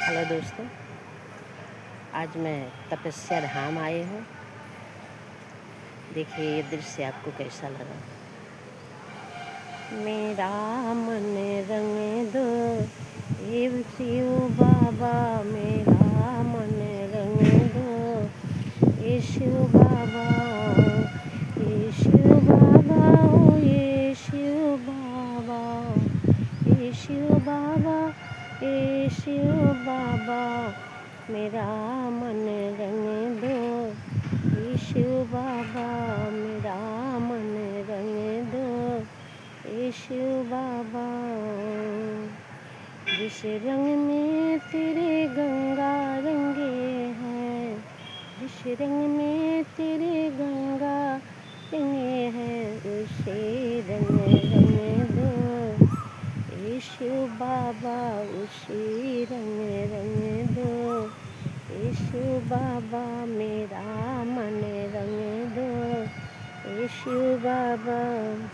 Hello दोस्तों, आज मैं तपस्या धाम आई हूँ। देखिए ये दृश्य आपको कैसा लगा। मेरा मन रंग दो हे शिव बाबा, मेरा मन रंग दो हे शिव बाबा, हे शिव बाबा, ओ ये शिव बाबा, हे शिव बाबा, हे शिव बाबा, मेरा मन रंग दो हे शिव बाबा, मेरा मन रंग दो हे शिव बाबा। जिस रंग में तेरे गंगा रंगे हैं, जिस रंग में तेरे गंगा रंगे हैं, उसे रंग रंग दो हे शिव बाबा, उसी रंग रंग दो हे शिव बाबा, मेरा मन रंग दो हे शिव बाबा।